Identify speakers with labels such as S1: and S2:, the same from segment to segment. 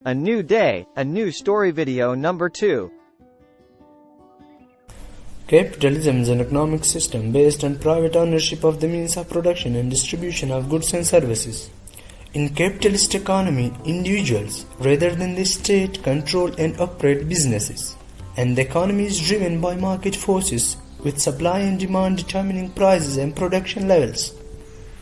S1: A new day, a new story video number 2.
S2: Capitalism is an economic system based on private ownership of the means of production and distribution of goods and services. In capitalist economy, individuals, rather than the state, control and operate businesses, and the economy is driven by market forces with supply and demand determining prices and production levels.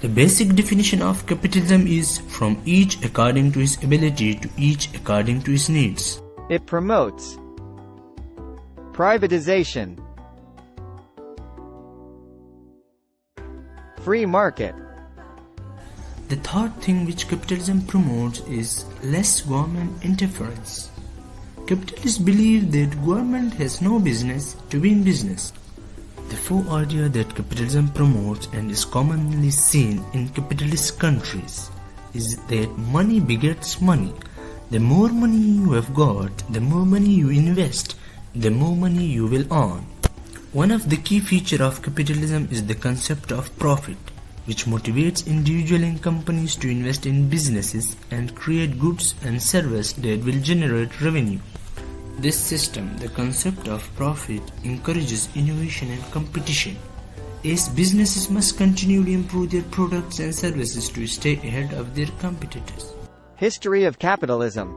S2: The basic definition of capitalism is from each according to his ability to each according to his needs.
S1: It promotes privatization, free market.
S2: The third thing which capitalism promotes is less government interference. Capitalists believe that government has no business to be in business. The fourth idea that capitalism promotes and is commonly seen in capitalist countries is that money begets money. The more money you have got, the more money you invest, the more money you will earn. One of the key features of capitalism is the concept of profit, which motivates individuals and companies to invest in businesses and create goods and services that will generate revenue. This system, the concept of profit, encourages innovation and competition, as businesses must continually improve their products and services to stay ahead of their competitors.
S1: History of capitalism.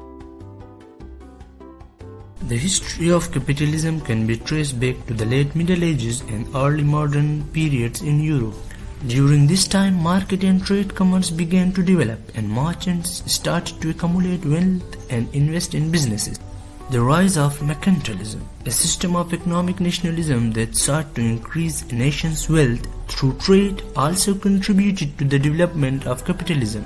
S2: The history of capitalism can be traced back to the late Middle Ages and early modern periods in Europe. During this time, market and trade commerce began to develop, and merchants started to accumulate wealth and invest in businesses. The rise of mercantilism, a system of economic nationalism that sought to increase a nation's wealth through trade, also contributed to the development of capitalism.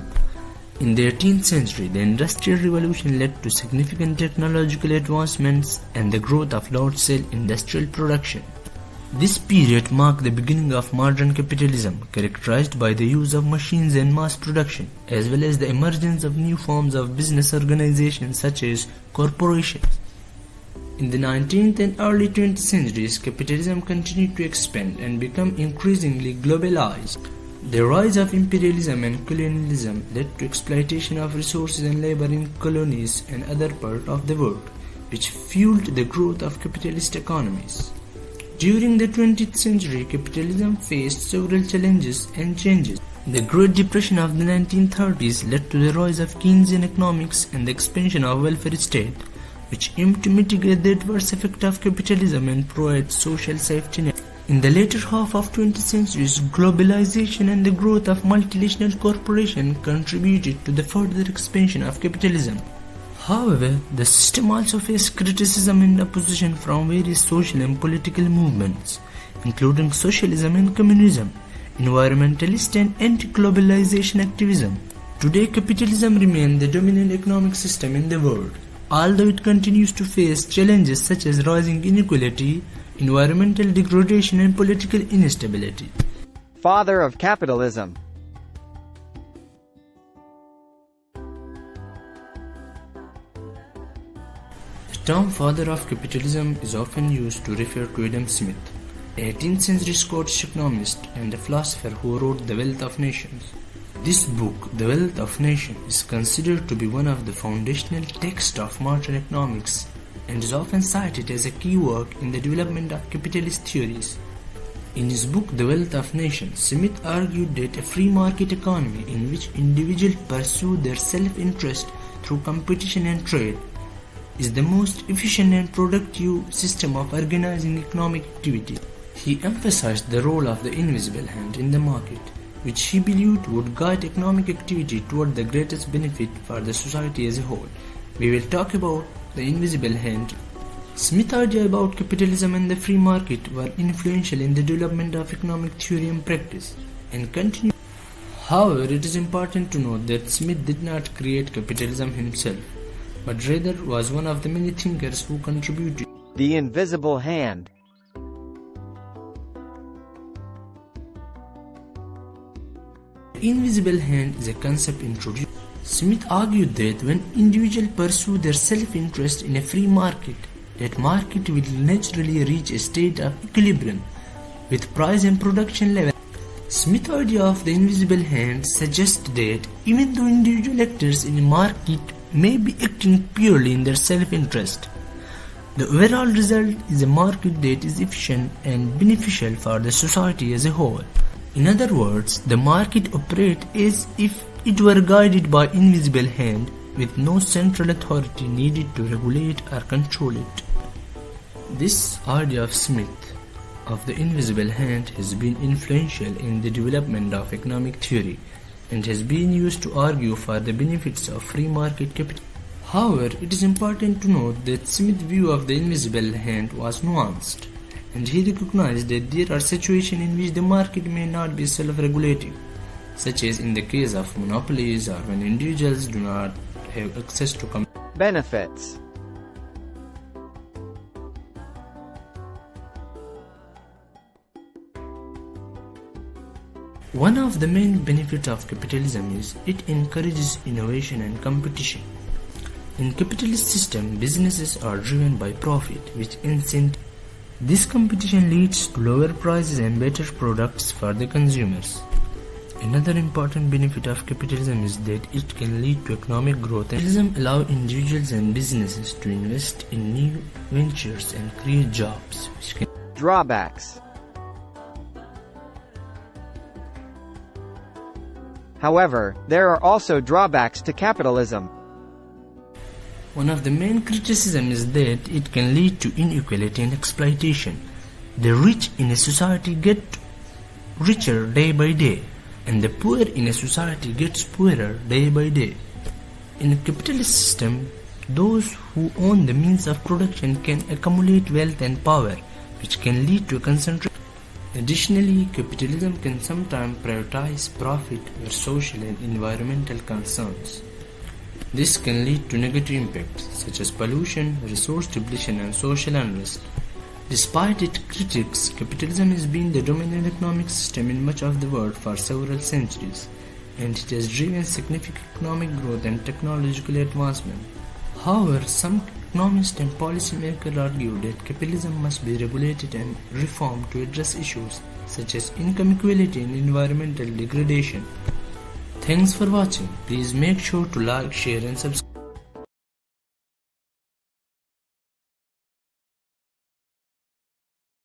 S2: In the 18th century, the Industrial Revolution led to significant technological advancements and the growth of large-scale industrial production. This period marked the beginning of modern capitalism, characterized by the use of machines and mass production, as well as the emergence of new forms of business organizations such as corporations. In the 19th and early 20th centuries, capitalism continued to expand and become increasingly globalized. The rise of imperialism and colonialism led to exploitation of resources and labor in colonies and other parts of the world, which fueled the growth of capitalist economies. During the 20th century, capitalism faced several challenges and changes. The Great Depression of the 1930s led to the rise of Keynesian economics and the expansion of welfare state, which aimed to mitigate the adverse effect of capitalism and provide social safety net. In the later half of 20th century, globalization and the growth of multinational corporations contributed to the further expansion of capitalism. However, the system also faced criticism and opposition from various social and political movements, including socialism and communism, environmentalist and anti-globalization activism. Today, capitalism remains the dominant economic system in the world, although it continues to face challenges such as rising inequality, environmental degradation and political instability.
S1: Father of capitalism.
S2: The term father of capitalism is often used to refer to Adam Smith, a 18th century Scottish economist and a philosopher who wrote The Wealth of Nations. This book, The Wealth of Nations, is considered to be one of the foundational texts of modern economics and is often cited as a key work in the development of capitalist theories. In his book The Wealth of Nations, Smith argued that a free market economy in which individuals pursue their self-interest through competition and trade is the most efficient and productive system of organizing economic activity. He emphasized the role of the invisible hand in the market, which he believed would guide economic activity toward the greatest benefit for the society as a whole. We will talk about the invisible hand. Smith's idea about capitalism and the free market were influential in the development of economic theory and practice, and continue. However, it is important to note that Smith did not create capitalism himself, but rather was one of the many thinkers who contributed.
S1: The invisible hand.
S2: The invisible hand is a concept introduced. Smith argued that when individuals pursue their self-interest in a free market, that market will naturally reach a state of equilibrium with price and production level. Smith's idea of the invisible hand suggests that even though individual actors in a market may be acting purely in their self-interest. The overall result is a market that is efficient and beneficial for the society as a whole. In other words, the market operates as if it were guided by invisible hand, with no central authority needed to regulate or control it. This idea of Smith of the invisible hand has been influential in the development of economic theory and has been used to argue for the benefits of free market capital. However, it is important to note that Smith's view of the invisible hand was nuanced, and he recognized that there are situations in which the market may not be self-regulative, such as in the case of monopolies or when individuals do not have access to
S1: benefits.
S2: One of the main benefits of capitalism is it encourages innovation and competition. In capitalist system, businesses are driven by profit, which incent. This competition leads to lower prices and better products for the consumers. Another important benefit of capitalism is that it can lead to economic growth. Capitalism allows individuals and businesses to invest in new ventures and create jobs, which can.
S1: Drawbacks. However, there are also drawbacks to capitalism.
S2: One of the main criticisms is that it can lead to inequality and exploitation. The rich in a society get richer day by day, and the poor in a society gets poorer day by day. In a capitalist system, those who own the means of production can accumulate wealth and power, which can lead to a concentration. Additionally, capitalism can sometimes prioritize profit over social and environmental concerns. This can lead to negative impacts such as pollution, resource depletion, and social unrest. Despite its critics, capitalism has been the dominant economic system in much of the world for several centuries, and it has driven significant economic growth and technological advancement. However, some economists and policymakers argue that capitalism must be regulated and reformed to address issues such as income equality and environmental degradation. Thanks for watching. Please make sure to like, share and subscribe.